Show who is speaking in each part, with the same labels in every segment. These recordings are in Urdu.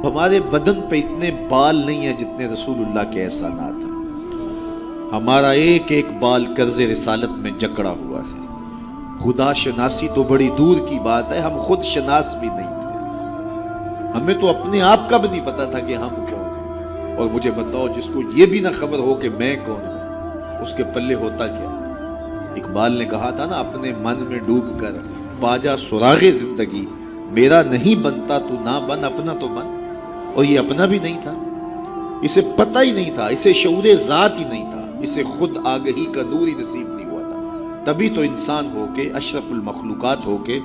Speaker 1: ہمارے بدن پہ اتنے بال نہیں ہیں جتنے رسول اللہ کے احسانات ہیں. ہمارا ایک ایک بال قرض رسالت میں جکڑا ہوا ہے. خدا شناسی تو بڑی دور کی بات ہے، ہم خود شناس بھی نہیں تھے. ہمیں تو اپنے آپ کا بھی نہیں پتا تھا کہ ہم کون ہیں. اور مجھے بتاؤ، جس کو یہ بھی نہ خبر ہو کہ میں کون ہوں، اس کے پلے ہوتا کیا؟ اقبال نے کہا تھا نا، اپنے من میں ڈوب کر پاجا سراغ زندگی، میرا نہیں بنتا تو نہ بن، اپنا تو بن. اور یہ اپنا بھی نہیں تھا، اسے پتہ ہی نہیں تھا، اسے شعور ذات ہی نہیں تھا، اسے خود آگہی کا نور ہی نصیب نہیں ہوا تھا. تبھی تو انسان ہو کے، اشرف المخلوقات ہو کے،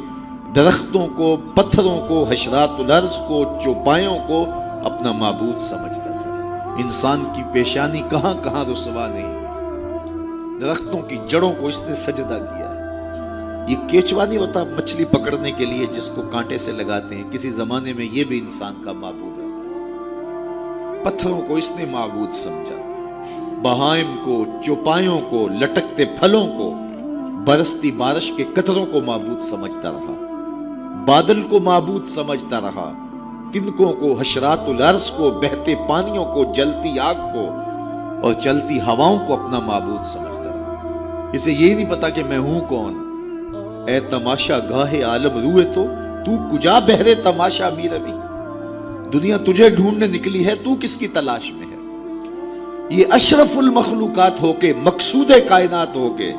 Speaker 1: درختوں کو، پتھروں کو، حشرات الارض کو، چوپایوں کو اپنا معبود سمجھتا تھا. انسان کی پیشانی کہاں کہاں رسوا نہیں، درختوں کی جڑوں کو اس نے سجدہ کیا. یہ کیچوا نہیں ہوتا مچھلی پکڑنے کے لیے جس کو کانٹے سے لگاتے ہیں، کسی زمانے میں یہ بھی انسان کا معبود ہے. پتھروں کو اس نے معبود سمجھا، بہائم کو، چوپایوں کو، لٹکتے پھلوں کو، برستی بارش کے قطروں کو معبود سمجھتا رہا، بادل کو معبود سمجھتا رہا، تنکوں کو، حشرات الارض کو، بہتے پانیوں کو، جلتی آگ کو اور چلتی ہواؤں کو اپنا معبود سمجھتا رہا. اسے یہ نہیں پتا کہ میں ہوں کون. اے تماشا گاہ عالم روئے تو کجا بہرے تماشا می روی. دنیا تجھے ڈھونڈنے نکلی ہے، تو کس کی تلاش میں ہے؟ یہ اشرف المخلوقات ہو کے، مقصود کائنات ہو کے،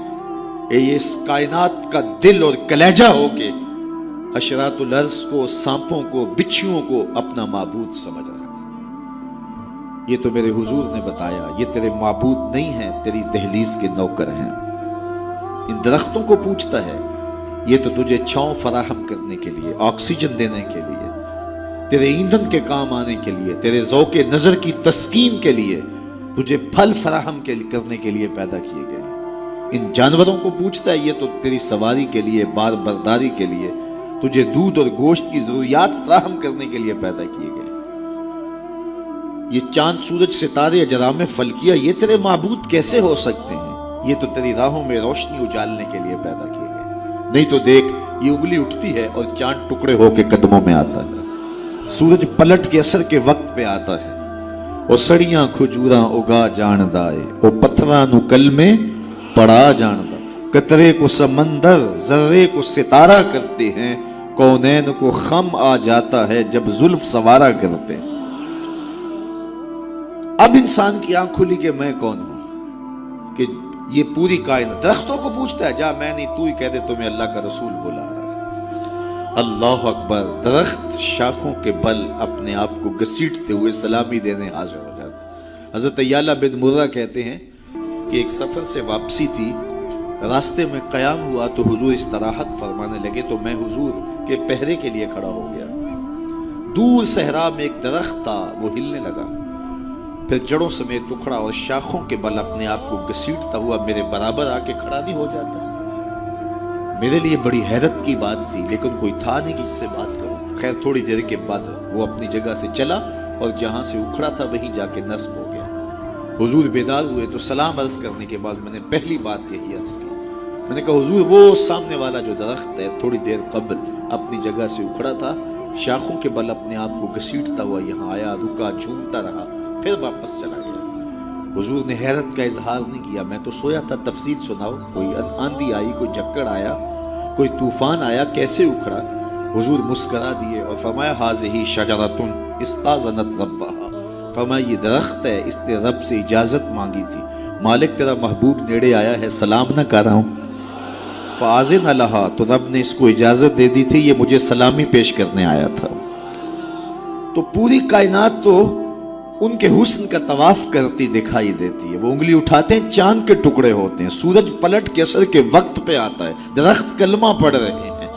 Speaker 1: یہ اس کائنات کا دل اور کلیجہ ہو کے حشرات الارض کو، سانپوں کو، بچھیوں کو اپنا معبود سمجھ رہا ہے. یہ تو میرے حضور نے بتایا، یہ تیرے معبود نہیں ہیں، تیری دہلیز کے نوکر ہیں. ان درختوں کو پوچھتا ہے، یہ تو تجھے چھاؤں فراہم کرنے کے لیے، آکسیجن دینے کے لیے، تیرے ایندھن کے کام آنے کے لیے، تیرے ذوق نظر کی تسکین کے لیے، تجھے پھل فراہم کرنے کے لیے پیدا کیے گئے. ان جانوروں کو پوچھتا ہے، یہ تو تیری سواری کے لیے، بار برداری کے لیے، تجھے دودھ اور گوشت کی ضروریات فراہم کرنے کے لیے پیدا کیے گئے. یہ چاند، سورج، ستارے، اجرام فلکیہ، یہ تیرے معبود کیسے ہو سکتے ہیں؟ یہ تو تیری راہوں میں روشنی اجالنے کے لیے پیدا کیے گئے. نہیں تو دیکھ، یہ انگلی اٹھتی ہے اور چاند ٹکڑے ہو کے قدموں میں آتا ہے، سورج پلٹ کے اثر کے وقت پہ آتا ہے، اور سڑیاں کھجوراں اگا جاندا ہے، وہ پتھراں نو کل میں پڑا جاندا. قطرے کو سمندر، ذرے کو ستارہ کرتے ہیں، کونین کو خم آ جاتا ہے جب زلف سوارا کرتے ہیں. اب انسان کی آنکھ کھلی کہ میں کون ہوں، کہ یہ پوری کائنات. درختوں کو پوچھتا ہے، جا میں نہیں، تو ہی کہہ دے تمہیں اللہ کا رسول بلا رہا ہے. اللہ اکبر. درخت شاخوں کے بل اپنے آپ کو گھسیٹتے ہوئے سلامی دینے حاضر ہو جاتے. حضرت یعلا بن مرہ کہتے ہیں کہ ایک سفر سے واپسی تھی، راستے میں قیام ہوا تو حضور استراحت فرمانے لگے، تو میں حضور کے پہرے کے لیے کھڑا ہو گیا. دور صحرا میں ایک درخت تھا، وہ ہلنے لگا، پھر جڑوں سمیت اکھڑا اور شاخوں کے بل اپنے آپ کو گھسیٹتا ہوا میرے برابر آ کے کھڑا نہیں ہو جاتا. میرے لیے بڑی حیرت کی بات تھی، لیکن کوئی تھا نہیں کہ جس سے بات کروں. خیر تھوڑی دیر کے بعد وہ اپنی جگہ سے چلا اور جہاں سے اکھڑا تھا وہیں جا کے نصب ہو گیا. حضور بیدار ہوئے تو سلام عرض کرنے کے بعد میں نے پہلی بات یہی عرض کی. میں نے کہا، حضور وہ سامنے والا جو درخت ہے تھوڑی دیر قبل اپنی جگہ سے اکھڑا تھا، شاخوں کے بل اپنے آپ کو گھسیٹتا ہوا یہاں آیا، رکا، جھومتا رہا، پھر واپس چلا گیا. حضور نے حیرت کا اظہار نہیں کیا. میں تو سویا تھا، تفصیل سناؤ. کوئی آندھی آئی، کوئی جھکڑ آیا، کوئی طوفان آیا، کیسے اکھڑا؟ حضور مسکرا دیے اور فرمایا، ھذہ شجرۃ استاذنت ربھا. فرمایا یہ درخت ہے، اس نے رب سے اجازت مانگی تھی، مالک تیرا محبوب نیڑے آیا ہے، سلام نہ کر رہا ہوں. فاذن لھا، تو رب نے اس کو اجازت دے دی تھی، یہ مجھے سلامی پیش کرنے آیا تھا. تو پوری کائنات تو ان کے حسن کا طواف کرتی دکھائی دیتی ہے. وہ انگلی اٹھاتے ہیں، چاند کے ٹکڑے ہوتے ہیں، سورج پلٹ کے اثر کے وقت پہ آتا ہے، درخت کلمہ پڑھ رہے ہیں،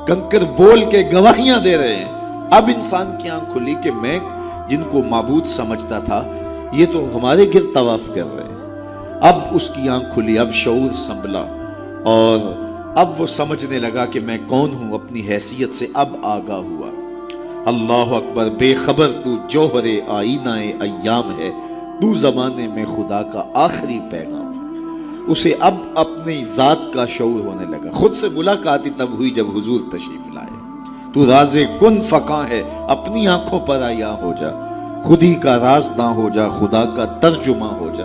Speaker 1: کنکر بول کے گواہیاں دے رہے ہیں. اب انسان کی آنکھ کھلی کہ میں جن کو معبود سمجھتا تھا، یہ تو ہمارے گرد طواف کر رہے ہیں. اب اس کی آنکھ کھلی، اب شعور سنبھلا، اور اب وہ سمجھنے لگا کہ میں کون ہوں. اپنی حیثیت سے اب آگاہ ہوا. اللہ اکبر. بے خبر تو جوہر آئینہ ایام ہے، تو زمانے میں خدا کا آخری پیغام ہے. اسے اب اپنی ذات کا شعور ہونے لگا. خود سے ملاقات ہی تب ہوئی جب حضور تشریف لائے. تو راز کن فقاں ہے، اپنی آنکھوں پر آیا ہو جا، خودی کا رازداں ہو جا، خدا کا ترجمہ ہو جا،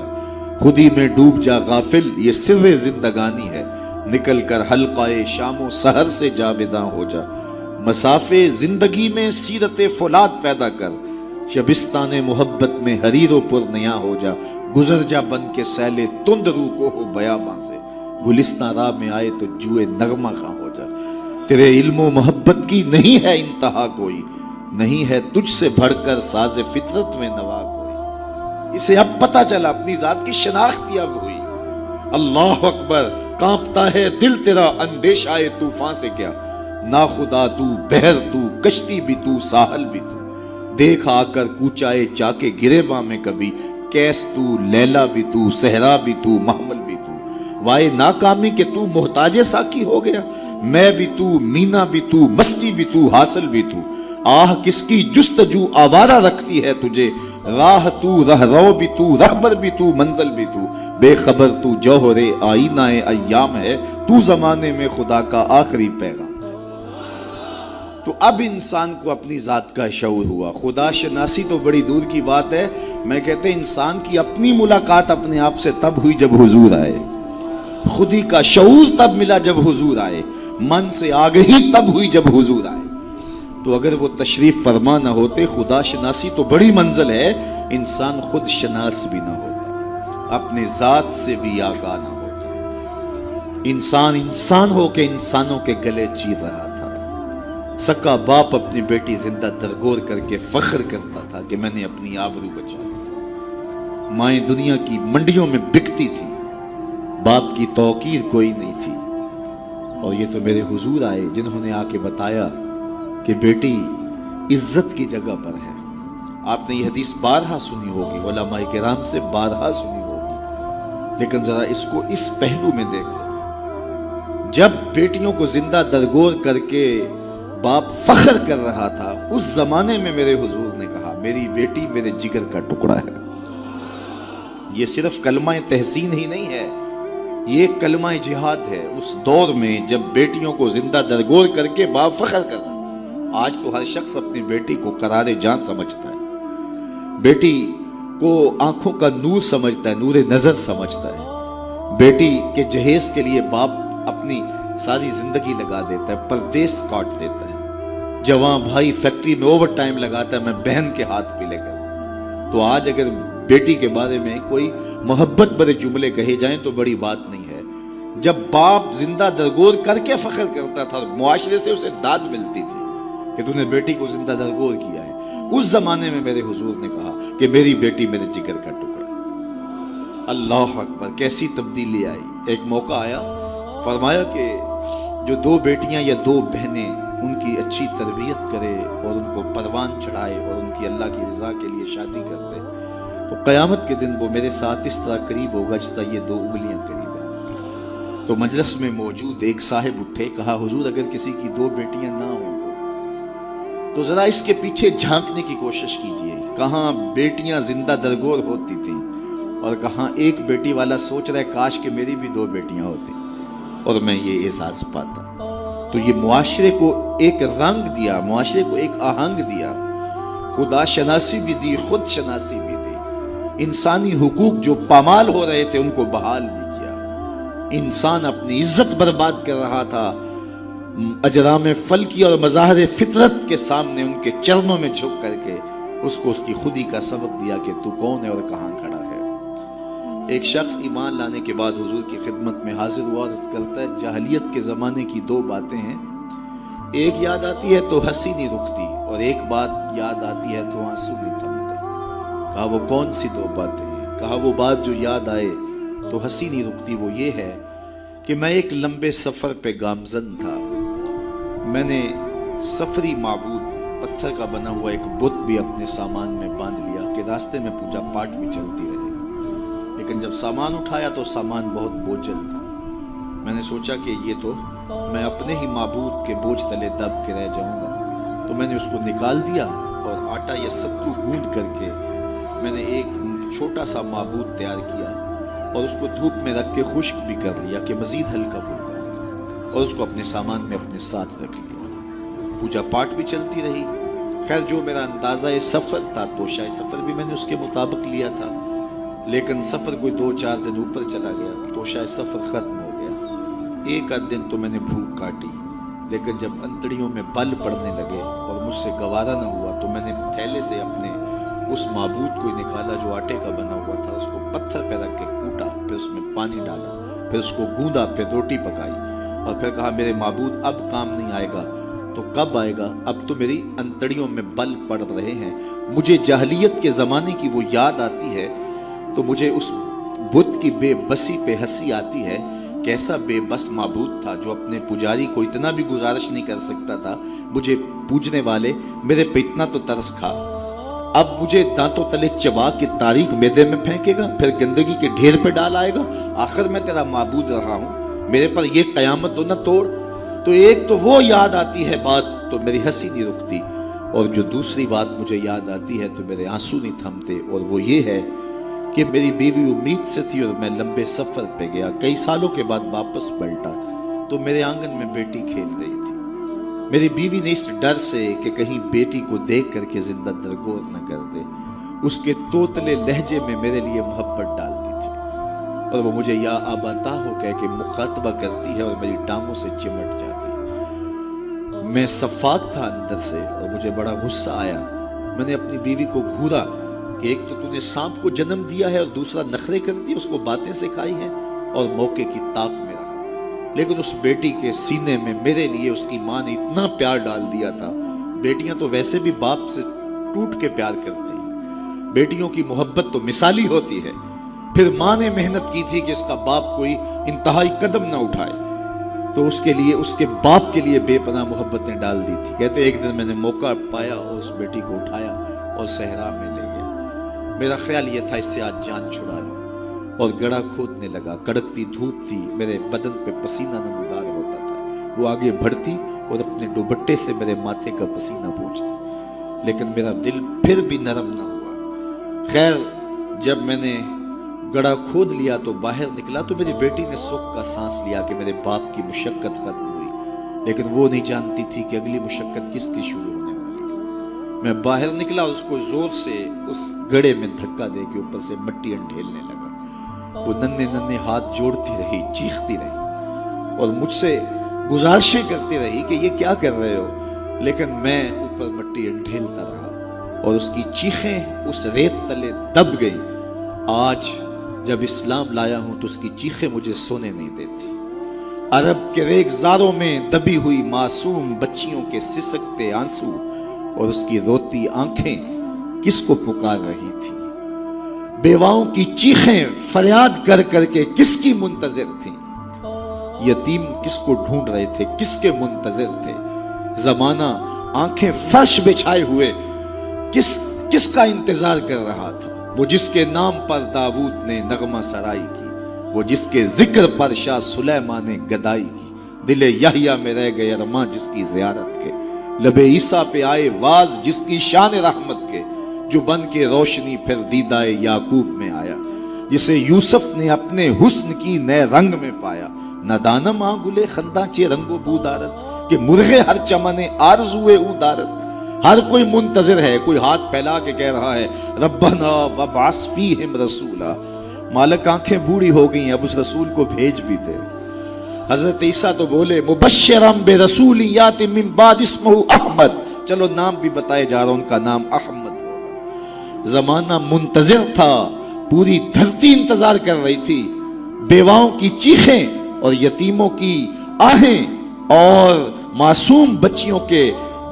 Speaker 1: خودی میں ڈوب جا غافل، یہ سر زندگانی ہے، نکل کر حلقہ شام و سحر سے جاویداں ہو جا، مسافے زندگی میں سیرت فولاد پیدا کر، شبستان محبت میں حریر و پر نیا ہو جا، گزر جا بن کے سیلے تند رو کو ہو بیاباں سے، گلستان راہ میں آئے تو جوئے نغمہ خواں ہو جا، تیرے علم و محبت کی نہیں ہے انتہا کوئی، نہیں ہے تجھ سے بڑھ کر ساز فطرت میں نوا کوئی، اسے اب پتہ چلا اپنی ذات کی شناخت اب ہوئی، اللہ اکبر، کانپتا ہے دل تیرا اندیشہ طوفان سے کیا، نا خدا تو، بحر تو، کشتی بھی تو، ساحل بھی تو، دیکھ آ کر کوچائے چاکے گریباں میں کبھی، کیس تو، لیلا بھی تو، صحرا بھی تو، محمل بھی تو، وائے ناکامی کہ تو محتاج ساکی ہو گیا، میں بھی تو، مینا بھی تو، مستی بھی تو، حاصل بھی تو، آہ کس کی جستجو آوارہ رکھتی ہے تجھے، راہ تو، رہرو بھی تو، رہبر بھی تو، منزل بھی تو، بے خبر تو جوہر آئینہ ایام ہے، تو زمانے میں خدا کا آخری پیغام۔ تو اب انسان کو اپنی ذات کا شعور ہوا، خدا شناسی تو بڑی دور کی بات ہے، میں کہتے ہیں انسان کی اپنی ملاقات اپنے آپ سے تب ہوئی جب حضور آئے، خودی کا شعور تب ملا جب حضور آئے، من سے آگہی تب ہوئی جب حضور آئے۔ تو اگر وہ تشریف فرما نہ ہوتے، خدا شناسی تو بڑی منزل ہے، انسان خود شناس بھی نہ ہوتا، اپنے ذات سے بھی آگاہ نہ ہوتا، انسان ہو کے انسانوں کے گلے چیر رہا تھا، سکا باپ اپنی بیٹی زندہ درگور کر کے فخر کرتا تھا کہ میں نے اپنی آبرو بچائی، مائیں دنیا کی منڈیوں میں بکتی تھی، باپ کی توقیر کوئی نہیں تھی، اور یہ تو میرے حضور آئے جنہوں نے آ کے بتایا کہ بیٹی عزت کی جگہ پر ہے۔ آپ نے یہ حدیث بارہا سنی ہوگی، علماء کرام سے بارہا سنی ہوگی، لیکن ذرا اس کو اس پہلو میں دیکھو، جب بیٹیوں کو زندہ درگور کر کے باپ فخر کر رہا تھا، اس زمانے میں میرے حضور نے کہا میری بیٹی میرے جگر کا ٹکڑا ہے۔ یہ صرف کلمہ تحسین ہی نہیں ہے، یہ کلمہ جہاد ہے، اس دور میں جب بیٹیوں کو زندہ درگور کر کے باپ فخر کر رہا تھا۔ آج تو ہر شخص اپنی بیٹی کو قرار جان سمجھتا ہے، بیٹی کو آنکھوں کا نور سمجھتا ہے، نور نظر سمجھتا ہے، بیٹی کے جہیز کے لیے باپ اپنی ساری زندگی لگا دیتا ہے، پردیس کاٹ دیتا ہے، جوان بھائی فیکٹری میں اوور ٹائم لگاتا ہے میں بہن کے ہاتھ پہ لے کر۔ تو آج اگر بیٹی کے بارے میں کوئی محبت بھرے جملے کہے جائیں تو بڑی بات نہیں ہے، جب باپ زندہ درگور کر کے فخر کرتا تھا، معاشرے سے اسے داد ملتی تھی کہ تو نے بیٹی کو زندہ درگور کیا ہے، اس زمانے میں میرے حضور نے کہا کہ میری بیٹی میرے جگر کا ٹکڑا۔ اللہ اکبر، کیسی تبدیلی آئی۔ ایک موقع آیا، فرمایا کہ جو دو بیٹیاں یا دو بہنیں ان کی اچھی تربیت کرے اور ان کو پروان چڑھائے اور ان کی اللہ کی رضا کے لیے شادی کر دے تو قیامت کے دن وہ میرے ساتھ اس طرح قریب ہوگا جس طرح یہ دو انگلیاں قریب ہیں۔ تو مجلس میں موجود ایک صاحب اٹھے، کہا حضور اگر کسی کی دو بیٹیاں نہ ہوں تو ذرا اس کے پیچھے جھانکنے کی کوشش کیجئے، کہاں بیٹیاں زندہ درگور ہوتی تھیں اور کہاں ایک بیٹی والا سوچ رہا ہے کاش کہ میری بھی دو بیٹیاں ہوتی اور میں یہ احساس پاتا۔ تو یہ معاشرے کو ایک رنگ دیا، معاشرے کو ایک آہنگ دیا، خدا شناسی بھی دی، خود شناسی بھی دی، انسانی حقوق جو پامال ہو رہے تھے ان کو بحال بھی کیا۔ انسان اپنی عزت برباد کر رہا تھا، اجرام فلکی اور مظاہر فطرت کے سامنے ان کے چرنوں میں جھک کر کے اس کو اس کی خودی کا سبق دیا کہ تو کون ہے اور کہاں کھڑا ہے۔ ایک شخص ایمان لانے کے بعد حضور کی خدمت میں حاضر ہوا، عرض کرتا ہے جاہلیت کے زمانے کی دو باتیں ہیں، ایک یاد آتی ہے تو ہنسی نہیں رکتی اور ایک بات یاد آتی ہے تو آنسو نہیں تھمتے۔ کہا وہ کون سی دو باتیں ہیں؟ کہا وہ بات جو یاد آئے تو ہنسی نہیں رکتی وہ یہ ہے کہ میں ایک لمبے سفر پہ گامزن تھا، میں نے سفری معبود پتھر کا بنا ہوا ایک بت بھی اپنے سامان میں باندھ لیا کہ راستے میں پوجا پاٹ بھی چلتی رہے، لیکن جب سامان اٹھایا تو سامان بہت بوجھل تھا۔ میں نے سوچا کہ یہ تو میں اپنے ہی معبود کے بوجھ تلے دب کے رہ جاؤں گا، تو میں نے اس کو نکال دیا اور آٹا یا ستو گوندھ کر کے میں نے ایک چھوٹا سا معبود تیار کیا اور اس کو دھوپ میں رکھ کے خشک بھی کر لیا کہ مزید ہلکا پھلکا، اور اس کو اپنے سامان میں اپنے ساتھ رکھ لیا۔ پوجا پاٹ بھی چلتی رہی. خیر جو میرا اندازہ سفر تھا توشہ سفر بھی میں نے اس کے مطابق لیا تھا، لیکن سفر کوئی 2-4 دن اوپر چلا گیا، توشہ سفر ختم ہو گیا. ایک آدھ دن تو میں نے بھوک کاٹی، لیکن جب انتڑیوں میں بل پڑنے لگے اور مجھ سے گوارا نہ ہوا تو میں نے تھیلے سے اپنے اس معبود کو نکالا جو آٹے کا بنا ہوا تھا، اس کو پتھر پہ رکھ کے کوٹا، پھر اس میں پانی ڈالا، پھر اس کو گوندا، پھر روٹی پکائی اور پھر کہا میرے معبود اب کام نہیں آئے گا تو کب آئے گا؟ اب تو میری انتڑیوں میں بل پڑ رہے ہیں. مجھے جاہلیت کے زمانے کی وہ یاد آتی ہے تو مجھے اس بت کی بے بسی پہ ہنسی آتی ہے. کیسا بے بس معبود تھا جو اپنے پجاری کو اتنا بھی گزارش نہیں کر سکتا تھا مجھے پوجنے والے میرے پہ اتنا تو ترس کھا، اب مجھے دانتوں تلے چبا کے تاریخ میدے میں پھینکے گا، پھر گندگی کے ڈھیر پہ ڈال آئے گا. آخر میں تیرا معبود رہا ہوں، میرے پر یہ قیامت تو نہ توڑ. تو ایک تو وہ یاد آتی ہے بات تو میری ہنسی نہیں رکتی، اور جو دوسری بات مجھے یاد آتی ہے تو میرے آنسو نہیں تھمتے، اور وہ یہ ہے کہ میری بیوی امید سے تھی اور میں لمبے سفر پہ گیا. کئی سالوں کے بعد واپس پلٹا تو میرے آنگن میں بیٹی کھیل رہی تھی. میری بیوی نے اس ڈر سے کہ کہیں بیٹی کو دیکھ کر کے زندہ درگور نہ کر دے، اس کے توتلے لہجے میں میرے لیے محبت ڈال دی تھی، اور وہ مجھے یا آباتا ہو کہہ کے مخاطبہ کرتی ہے اور میری ٹانگوں سے چمٹ جاتی ہے. میں صفاق تھا اندر سے اور مجھے بڑا غصہ آیا. میں نے اپنی بیوی کو گھورا کہ ایک تو نے سانپ کو جنم دیا ہے اور دوسرا نخرے کرتی، اس کو باتیں سکھائی ہیں اور موقع کی طاق میں رہا. لیکن اس بیٹی کے سینے میں میرے لیے اس کی ماں نے اتنا پیار ڈال دیا تھا. بیٹیاں تو ویسے بھی باپ سے ٹوٹ کے پیار کرتی ہیں، بیٹیوں کی محبت تو مثالی ہوتی ہے. پھر ماں نے محنت کی تھی کہ اس کا باپ کوئی انتہائی قدم نہ اٹھائے، تو اس کے لیے اس کے باپ کے لیے بے پناہ محبتیں ڈال دی تھی. کہتے ایک دن میں نے موقع پایا اور اس بیٹی کو اٹھایا اور صحرا میں لے گیا. میرا خیال یہ تھا اس سے آج جان چھڑا لوں، اور گڑھا کھودنے لگا. کڑکتی دھوپ تھی، میرے بدن پہ پسینہ نمودار ہوتا تھا. وہ آگے بڑھتی اور اپنے دوپٹے سے میرے ماتھے کا پسینہ پوچھتی، لیکن میرا دل پھر بھی نرم نہ ہوا. خیر جب میں نے گڑھا کھود لیا تو باہر نکلا تو میری بیٹی نے سکھ کا سانس لیا کہ میرے باپ کی مشقت ختم ہوئی. لیکن وہ نہیں جانتی تھی کہ اگلی مشقت کس کی شروع ہونے والی ہے. میں باہر نکلا، اس کو زور سے اس گڑھے میں دھکا دے کے اوپر سے مٹی انڈھیلنے لگا. وہ ننھے ننھے ہاتھ جوڑتی رہی، چیختی رہی اور مجھ سے گزارشیں کرتی رہی کہ یہ کیا کر رہے ہو. لیکن میں اوپر مٹی انڈھیلتا رہا اور اس کی چیخیں اس ریت تلے دب گئی. آج جب اسلام لایا ہوں تو اس کی چیخیں مجھے سونے نہیں دیتی. عرب کے ریگزاروں میں دبی ہوئی معصوم بچیوں کے سسکتے آنسو اور اس کی روتی آنکھیں کس کو پکار رہی تھی. بیواؤں کی چیخیں فریاد کر کر کے کس کی منتظر تھیں. یتیم کس کو ڈھونڈ رہے تھے، کس کے منتظر تھے. زمانہ آنکھیں فرش بچھائے ہوئے کس کا انتظار کر رہا تھا. وہ جس کے نام پر داؤد نے نغمہ سرائی کی، وہ جس کے ذکر پر شاہ سلیمان نے گدائی کی. دل یحییٰ میں رہ گئے ارماں جس کی زیارت کے، لب عیسیٰ پہ آئے واز جس کی شان رحمت کے. جو بن کے روشنی پھر دیدائے یعقوب میں آیا، جسے یوسف نے اپنے حسن کی نئے رنگ میں پایا. نہ دانم آ گلے خنداں چے رنگ و بو دارت کہ مرغے ہر چمنے آرزوئے او دارت. ہر کوئی منتظر ہے، کوئی ہاتھ پھیلا کے کہہ رہا ہے ربنا وابعث فیہم رسولا. مالک آنکھیں بوڑھی ہو گئی ہیں، اب اس رسول کو بھیج بھی دے. حضرت عیسیٰ تو بولے مبشرم برسول یات من بعد اسمہ احمد. چلو نام بھی بتائے جا رہا ہوں، ان کا نام احمد ہوگا. زمانہ منتظر تھا، پوری دھرتی انتظار کر رہی تھی. بیواؤں کی چیخیں اور یتیموں کی آہیں اور معصوم بچیوں کے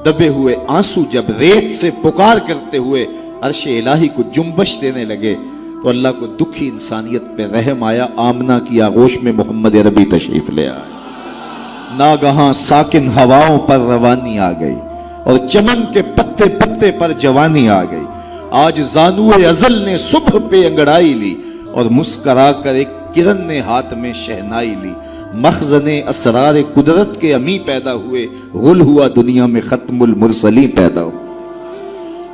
Speaker 1: دبے ہوئے آنسو جب ریت سے پکار کرتے ہوئے عرش الہی کو جنبش دینے لگے تو اللہ کو دکھی انسانیت پہ رحم آیا. آمنہ کی آغوش میں محمد عربی تشریف لے آئے. ناگہاں ساکن ہواؤں پر روانی آ گئی اور چمن کے پتے پتے پر جوانی آ گئی. آج زانو ازل نے صبح پہ انگڑائی لی اور مسکرا کر ایک کرن نے ہاتھ میں شہنائی لی. مخزن اسرار قدرت کے امی پیدا ہوئے، غل ہوا دنیا میں ختم المرسلین پیدا ہو.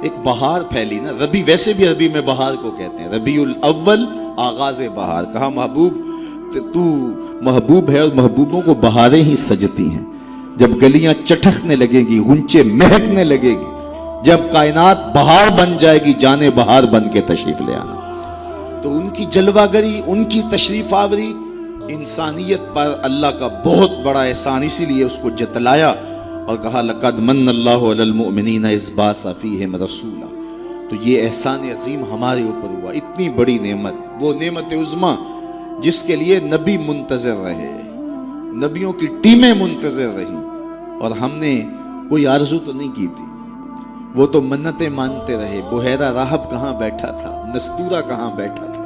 Speaker 1: ایک بہار پھیلی نا. ربی ویسے بھی عربی میں بہار کو کہتے ہیں، ربیع الاول آغاز بہار. کہا محبوب تو محبوب ہے اور محبوبوں کو بہاریں ہی سجتی ہیں. جب گلیاں چٹکنے لگے گی، غنچے مہکنے لگے گی، جب کائنات بہار بن جائے گی، جانے بہار بن کے تشریف لے آنا۔ تو ان کی جلوہ گری، ان کی تشریف آوری انسانیت پر اللہ کا بہت بڑا احسان، اسی لیے اس کو جتلایا اور کہا لَقَدْ مَنَّ اللَّهُ عَلَى الْمُؤْمِنِينَ إِذْ بَعَثَ فِيهِمْ رَسُولًا۔ تو یہ احسان عظیم ہمارے اوپر ہوا، اتنی بڑی نعمت، وہ نعمت عظمیٰ جس کے لیے نبی منتظر رہے، نبیوں کی ٹیمیں منتظر رہیں، اور ہم نے کوئی آرزو تو نہیں کی تھی، وہ تو منتیں مانتے رہے۔ بحیرہ راہب کہاں بیٹھا تھا، نستورہ کہاں بیٹھا تھا،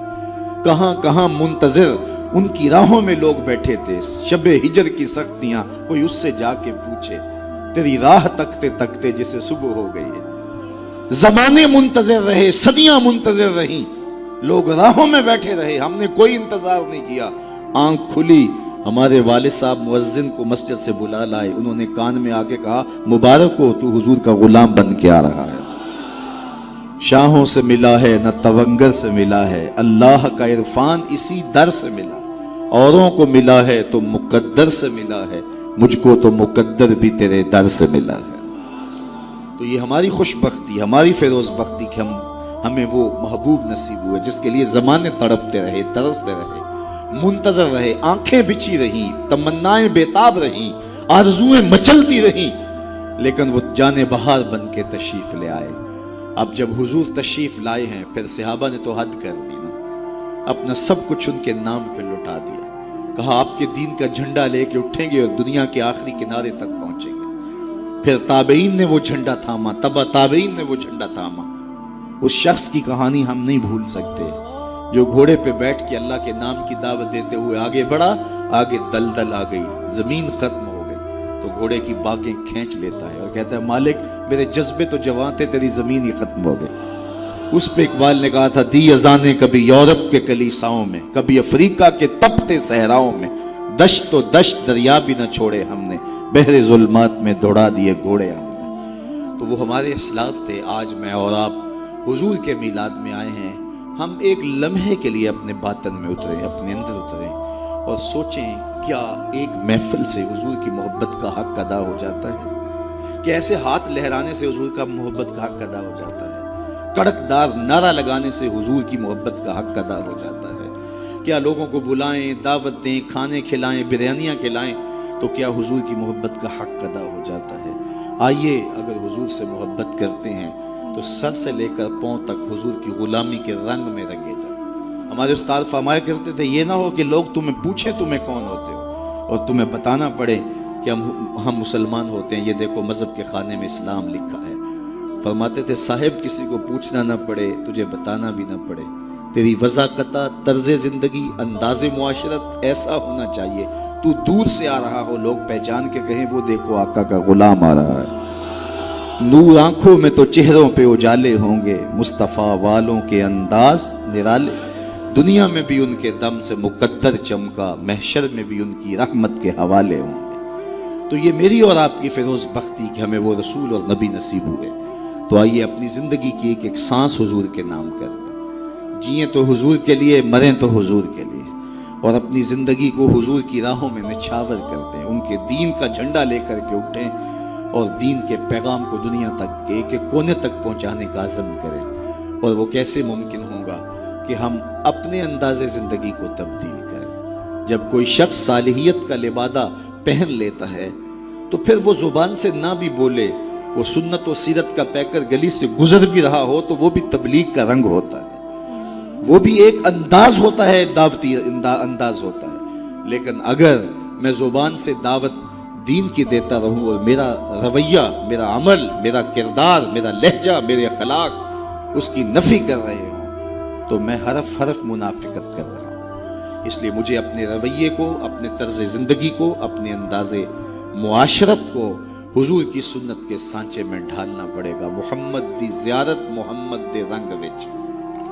Speaker 1: کہاں کہاں منتظر، ان کی راہوں میں لوگ بیٹھے تھے۔ شب ہجر کی سختیاں، کوئی اس سے جا کے پوچھے، تیری راہ تکتے تکتے جسے صبح ہو گئی ہے۔ زمانے منتظر رہے، صدیاں منتظر رہیں، لوگ راہوں میں بیٹھے رہے، ہم نے کوئی انتظار نہیں کیا۔ آنکھ کھلی، ہمارے والد صاحب مؤذن کو مسجد سے بلا لائے، انہوں نے کان میں آ کے کہا مبارک ہو، تو حضور کا غلام بن کے آ رہا ہے۔ شاہوں سے ملا ہے نہ تونگر سے ملا ہے، اللہ کا عرفان اسی در سے ملا، اوروں کو ملا ہے تو مقدر سے ملا ہے، مجھ کو تو مقدر بھی تیرے در سے ملا ہے۔ تو یہ ہماری خوش بختی، ہماری فیروز بختی کہ ہمیں وہ محبوب نصیب ہوئے جس کے لیے زمانے تڑپتے رہے، ترستے رہے، منتظر رہے، آنکھیں بچھی رہیں، تمنائیں بیتاب رہیں، آرزویں مچلتی رہیں، لیکن وہ جانے بہار بن کے تشریف لے آئے۔ اب جب حضور تشریف لائے ہیں، پھر صحابہ نے تو حد کر دی نا، اپنا سب کچھ ان کے نام پہ لٹا دیا، کہا آپ کے دین کا جھنڈا لے کے اٹھیں گے اور دنیا کے آخری کنارے تک پہنچیں گے۔ پھر تابعین نے وہ جھنڈا تھاما، تبع تابعین نے وہ جھنڈا تھاما۔ اس شخص کی کہانی ہم نہیں بھول سکتے جو گھوڑے پہ بیٹھ کے اللہ کے نام کی دعوت دیتے ہوئے آگے بڑھا، آگے دلدل آ گئی، زمین ختم ہو گئی، تو گھوڑے کی باکیں کھینچ لیتا ہے اور کہتا ہے مالک میرے جذبے تو جوان تھے، تیری زمین ہی ختم ہو گئی۔ اس پہ اقبال نے کہا تھا دی اذانیں کبھی یورپ کے کلیساؤں میں، کبھی افریقہ کے تپتے صحراؤں میں، دشت و دشت دریا بھی نہ چھوڑے ہم نے، بحر ظلمات میں دوڑا دیے گھوڑے ہم نے۔ تو وہ ہمارے اسلاف تھے۔ آج میں اور آپ حضور کے میلاد میں آئے ہیں، ہم ایک لمحے کے لیے اپنے باطن میں اتریں، اپنے اندر اتریں اور سوچیں کیا ایک محفل سے حضور کی محبت کا حق ادا ہو جاتا ہے؟ کہ ایسے ہاتھ لہرانے سے حضور کا محبت کا حق ادا ہو جاتا ہے؟ کڑکدار نعرہ لگانے سے حضور کی محبت کا حق ادا ہو جاتا ہے؟ کیا لوگوں کو بلائیں، دعوت دیں، کھانے کھلائیں، بریانیاں کھلائیں تو کیا حضور کی محبت کا حق ادا ہو جاتا ہے؟ آئیے اگر حضور سے محبت کرتے ہیں تو سر سے لے کر پاؤں تک حضور کی غلامی کے رنگ میں رنگے جائیں۔ ہمارے استاد فرمایا کرتے تھے یہ نہ ہو کہ لوگ تمہیں پوچھیں تمہیں کون ہوتے ہو اور تمہیں بتانا پڑے کہ ہم مسلمان ہوتے ہیں، یہ دیکھو مذہب کے خانے میں اسلام لکھا ہے۔ فرماتے تھے صاحب کسی کو پوچھنا نہ پڑے، تجھے بتانا بھی نہ پڑے، تیری وضاقتہ، طرز زندگی، انداز معاشرت ایسا ہونا چاہیے تو دور سے آ رہا ہو، لوگ پہچان کے کہیں وہ دیکھو آقا کا غلام آ رہا ہے۔ نور آنکھوں میں تو چہروں پہ اجالے ہوں گے، مصطفیٰ والوں کے انداز نرالے، دنیا میں بھی ان کے دم سے مقدر چمکا، محشر میں بھی ان کی رحمت کے حوالے ہوں گے۔ تو یہ میری اور آپ کی فیروز بختی کہ ہمیں وہ رسول اور نبی نصیب ہوئے۔ تو آئیے اپنی زندگی کی ایک ایک سانس حضور کے نام کرتے ہیں، جئیں تو حضور کے لیے، مریں تو حضور کے لیے، اور اپنی زندگی کو حضور کی راہوں میں نچھاور کرتے ہیں، ان کے دین کا جھنڈا لے کر کے اٹھیں اور دین کے پیغام کو دنیا تک کے ایک ایک کونے تک پہنچانے کا عزم کریں۔ اور وہ کیسے ممکن ہوگا کہ ہم اپنے انداز زندگی کو تبدیل کریں۔ جب کوئی شخص صالحیت کا لبادہ پہن لیتا ہے تو پھر وہ زبان سے نہ بھی بولے، وہ سنت و سیرت کا پیکر گلی سے گزر بھی رہا ہو تو وہ بھی تبلیغ کا رنگ ہوتا ہے، وہ بھی ایک انداز ہوتا ہے، دعوتی انداز ہوتا ہے۔ لیکن اگر میں زبان سے دعوت دین کی دیتا رہوں اور میرا رویہ، میرا عمل، میرا کردار، میرا لہجہ، میرے اخلاق اس کی نفی کر رہے ہوں تو میں حرف حرف منافقت کر رہا ہوں۔ اس لیے مجھے اپنے رویے کو، اپنے طرز زندگی کو، اپنے انداز معاشرت کو حضور کی سنت کے سانچے میں ڈھالنا پڑے گا۔ محمد دی زیارت محمد دے رنگ وچ،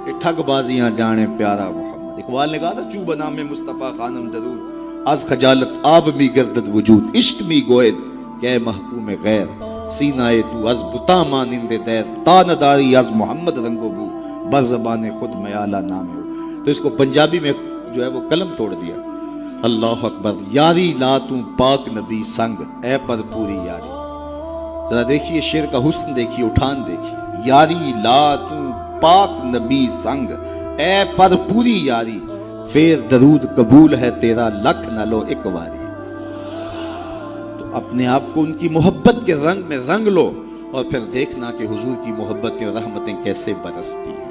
Speaker 1: یہ ٹھگ بازیاں جانے پیارا محمد۔ اقبال نے کہا تھا چوب نام مصطفیٰ خانم درود، از خجالت آب می گردد وجود، عشق می گوید کہ محکوم غیر، سینائے تو از بتا مانند دیر، تا نداری از محمد رنگ و بو، بر زبان خود میالہ نام ہو۔ تو اس کو پنجابی میں جو ہے وہ قلم توڑ دیا اللہ اکبر. یاری لا تو پاک نبی سنگ اے پر پوری یاری. ذرا دیکھیے شعر کا حسن دیکھیے, اٹھان دیکھیے. یاری لا تو پاک نبی سنگ اے پر پوری یاری, پھر درود قبول ہے تیرا لکھ نہ لو ایک واری. تو اپنے آپ کو ان کی محبت کے رنگ میں رنگ لو, اور پھر دیکھنا کہ حضور کی محبتیں اور رحمتیں کیسے برستی ہیں.